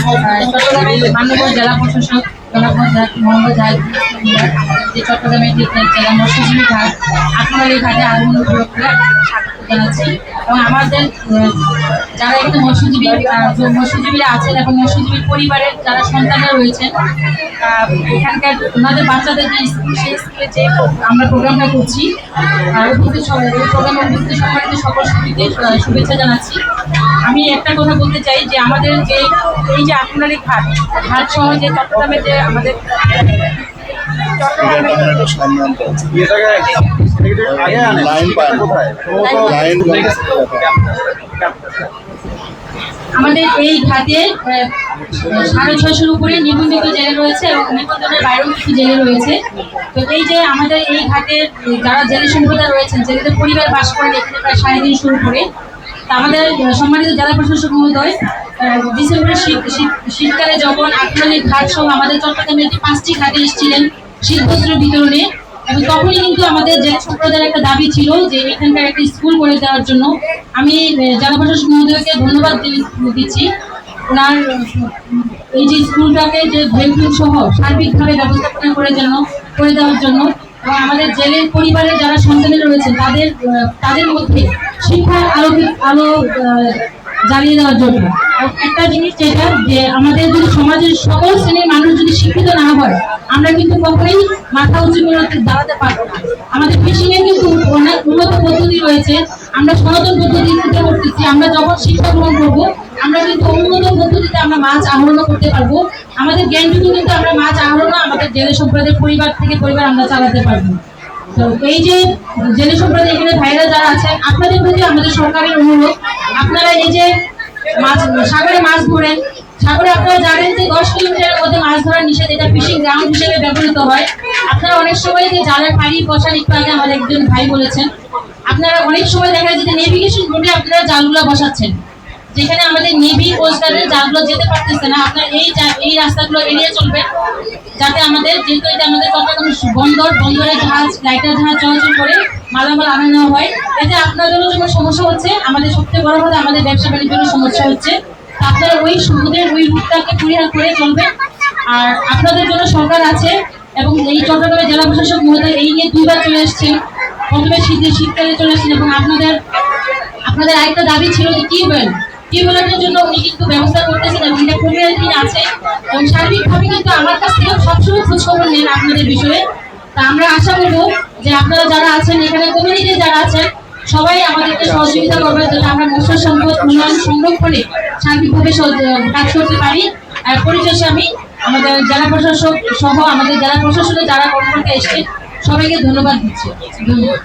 চট্টগ্রামের মাননীয় জেলা প্রশাসক মোহাম্মদ জাহিদ যে চট্টগ্রামের জেলা মৎস্যজীবী ঘাট আত্মবাড়ি ঘাটে আগমন উপলক্ষে স্বাগত জানাচ্ছি। এবং আমাদের যারা এখানে মৎস্যজীবীরা আছেন এবং মৎস্যজীবীর পরিবারের যারা সন্তানরা রয়েছেন, এখানকার ওনাদের বাচ্চাদের যে স্কুল, সেই স্কুলে যে আমরা প্রোগ্রামটা করছি, উপস্থিত প্রোগ্রামে উপস্থিত সম্মানিত সকল শিল্পীকে শুভেচ্ছা জানাচ্ছি। আমি একটা কথা বলতে চাই যে আমাদের যে এই যে আত্মনারী ঘাট সহ যে চট্টগ্রামে যে আমাদের আমাদের এই ঘাটে 650-এর উপরে নিবন্ধিত জেলে রয়েছে এবং নিবন্ধনের বাইরেও কিছু জেলে রয়েছে। তো এই যে আমাদের এই ঘাটের যারা জেলে সম্প্রদায় রয়েছেন, জেলেদের পরিবার বাস করেন এখানে প্রায় 3.5 শুরু করে। আমাদের সম্মানিত জেলা প্রশাসক মহোদয় ডিসেম্বরের শীতকালে যখন আত্মনারী ঘাট সহ আমাদের চট্টগ্রামের 5টি ঘাটে এসেছিলেন শীতবস্ত্র বিতরণে, এবং তখনই কিন্তু আমাদের জেলা সম্প্রদায়ের একটা দাবি ছিল যে এখানকার একটা স্কুল করে দেওয়ার জন্য। আমি জেলা প্রশাসক মহোদয়কে ধন্যবাদ দিচ্ছি ওনার এই যে স্কুলটাকে যে ভেন্টুল সহ সার্বিকভাবে ব্যবস্থাপনা করে দেওয়ার জন্য, এবং আমাদের জেলের পরিবারের যারা সন্তানেরা রয়েছেন তাদের মধ্যে শিক্ষার আলো জ্বালিয়ে দেওয়ার জন্য। একটা জিনিস যেটা যে আমাদের যদি সমাজের সকল শ্রেণীর মানুষ যদি শিক্ষিত না হয়, আমরা কিন্তু কখনোই মাথা উঁচু করে দাঁড়াতে পারবো না। আমাদের ফিশিংয়ে কিন্তু অনেক উন্নত পদ্ধতি রয়েছে, আমরা সনাতন পদ্ধতিতে করতেছি। আমরা যখন শিক্ষা গ্রহণ করবো, আমরা কিন্তু উন্নত পদ্ধতিতে আমরা মাছ আহরণ করতে পারবো। আমাদের জ্ঞানটুকু কিন্তু আমরা মাছ আহরণ আমাদের জেলে সম্প্রদায়ের পরিবার আমরা চালাতে পারবো। তো এই যে জেলে সম্প্রদায় এখানে ভাইরা যারা আছেন, আপনাদের প্রতি আমাদের সরকারের অনুরোধ, আপনারা এই যে সাগরে মাছ ধরেন, সাগরে আপনারা জানেন যে 10 কিলোমিটারের মধ্যে মাছ ধরার নিষেধ, এটা ফিশিং গ্রাউন্ড হিসেবে ব্যবহৃত হয়। আপনারা অনেক সময় যে জালের ফাঁড়ি বসান, একটু আগে আমার একজন ভাই বলেছেন, আপনারা অনেক সময় দেখা যায় যে নেভিগেশন রুটে আপনারা জালগুলো বসাচ্ছেন, যেখানে আমাদের নেভি কোস্টগার্ডের জালগুলো যেতে পারতেছে না। আপনার এই রাস্তাগুলো এড়িয়ে চলবেন, যাতে আমাদের যেহেতু এটা আমাদের চট্টগ্রাম বন্দরে জাহাজ, লাইটার জাহাজ চলাচল করে মালামাল আনানো হয়, এতে আপনাদেরও যখন সমস্যা হচ্ছে, আমাদের সবচেয়ে বড় কথা আমাদের ব্যবসা বাণিজ্যের সমস্যা হচ্ছে। আপনারা ওই সমুদ্রের ওই রুটটাকে পরিহার করে চলবেন। আর আপনাদের জন্য সরকার আছে, এবং এই চট্টগ্রামের জেলা প্রশাসক মহোদয় এই নিয়ে 2বার চলে এসেছেন। প্রথমে শীতকালে চলে এসেছেন, এবং আপনাদের আরেকটা দাবি ছিল যে টিউবওয়েলের জন্য উনি কিন্তু ব্যবস্থা করতেছেন, এবং এটা কমিয়ে আছে। এবং সার্বিকভাবে কিন্তু আমার কাছ থেকে সবসময় খোঁজখবর নেন আপনাদের বিষয়ে। তা আমরা আশা করবো যে আপনারা যারা আছেন এখানে, কমিউনিটি যারা আছেন, সবাই আমাদেরকে সহযোগিতা করবেন, যাতে আমরা মৎস্য সম্পদ উন্নয়ন সংরক্ষণে সার্বিকভাবে কাজ করতে পারি। আর পরিশেষে আমি আমাদের জেলা প্রশাসক সহ আমাদের জেলা প্রশাসনে যারা কর্মকর্তা এসেছে সবাইকে ধন্যবাদ দিচ্ছি। ধন্যবাদ।